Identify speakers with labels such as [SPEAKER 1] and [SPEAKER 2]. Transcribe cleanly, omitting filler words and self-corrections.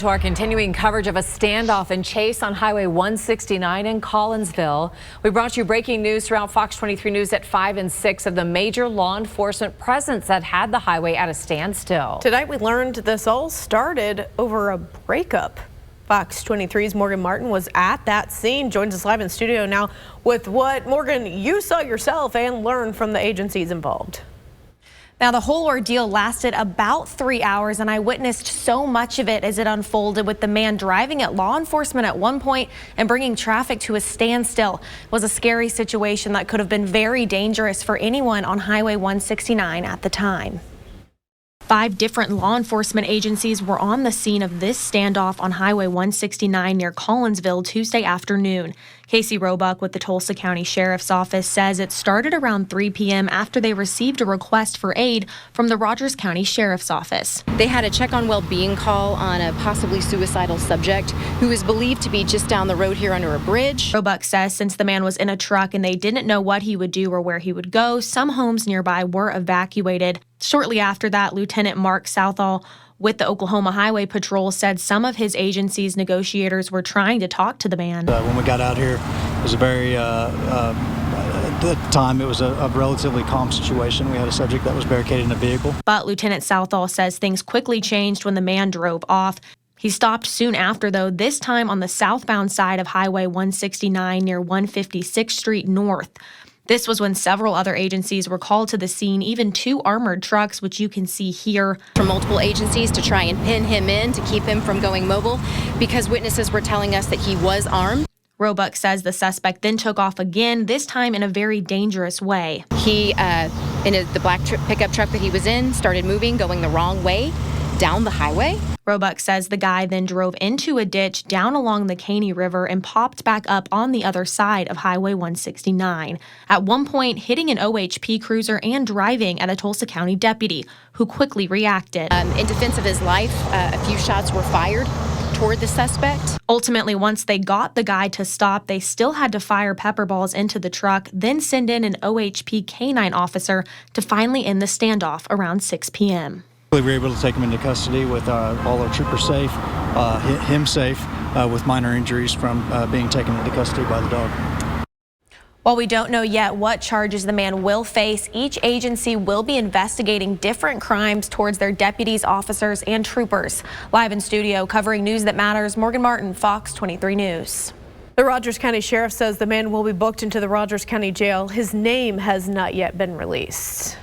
[SPEAKER 1] To our continuing coverage of a standoff and chase on Highway 169 in Collinsville. We brought you breaking news throughout Fox 23 News at 5 and 6 of the major law enforcement presence that had the highway at a standstill.
[SPEAKER 2] Tonight we learned this all started over a breakup. Fox 23's Morgan Martin was at that scene, joins us live in studio now with what, Morgan, you saw yourself and learned from the agencies involved.
[SPEAKER 3] Now, the whole ordeal lasted about 3 hours, and I witnessed so much of it as it unfolded, with the man driving at law enforcement at one point and bringing traffic to a standstill. It was a scary situation that could have been very dangerous for anyone on Highway 169 at the time. 5 different law enforcement agencies were on the scene of this standoff on Highway 169 near Collinsville Tuesday afternoon. Casey Roebuck with the Tulsa County Sheriff's Office says it started around 3 p.m. after they received a request for aid from the Rogers County Sheriff's Office.
[SPEAKER 4] They had a check on well-being call on a possibly suicidal subject who is believed to be just down the road here under a bridge.
[SPEAKER 3] Roebuck says since the man was in a truck and they didn't know what he would do or where he would go, some homes nearby were evacuated. Shortly after that, Lieutenant Mark Southall with the Oklahoma Highway Patrol said some of his agency's negotiators were trying to talk to the man.
[SPEAKER 5] When we got out here, it was a very, at the time, it was a relatively calm situation. We had a subject that was barricaded in a vehicle.
[SPEAKER 3] But Lieutenant Southall says things quickly changed when the man drove off. He stopped soon after, though, this time on the southbound side of Highway 169 near 156th Street North. This was when several other agencies were called to the scene, even 2 armored trucks, which you can see here.
[SPEAKER 4] From multiple agencies to try and pin him in to keep him from going mobile because witnesses were telling us that he was armed.
[SPEAKER 3] Roebuck says the suspect then took off again, this time in a very dangerous way.
[SPEAKER 4] He, in the black pickup truck that he was in, started moving, going the wrong way down the highway.
[SPEAKER 3] Roebuck says the guy then drove into a ditch down along the Caney River and popped back up on the other side of Highway 169. At one point, hitting an OHP cruiser and driving at a Tulsa County deputy, who quickly reacted.
[SPEAKER 4] In defense of his life, a few shots were fired toward the suspect.
[SPEAKER 3] Ultimately, once they got the guy to stop, they still had to fire pepper balls into the truck, then send in an OHP canine officer to finally end the standoff around 6 p.m.
[SPEAKER 5] We were able to take him into custody with all our troopers safe, him safe, with minor injuries from being taken into custody by the dog.
[SPEAKER 3] While we don't know yet what charges the man will face, each agency will be investigating different crimes towards their deputies, officers, and troopers. Live in studio covering news that matters, Morgan Martin, Fox 23 News.
[SPEAKER 2] The Rogers County Sheriff says the man will be booked into the Rogers County Jail. His name has not yet been released.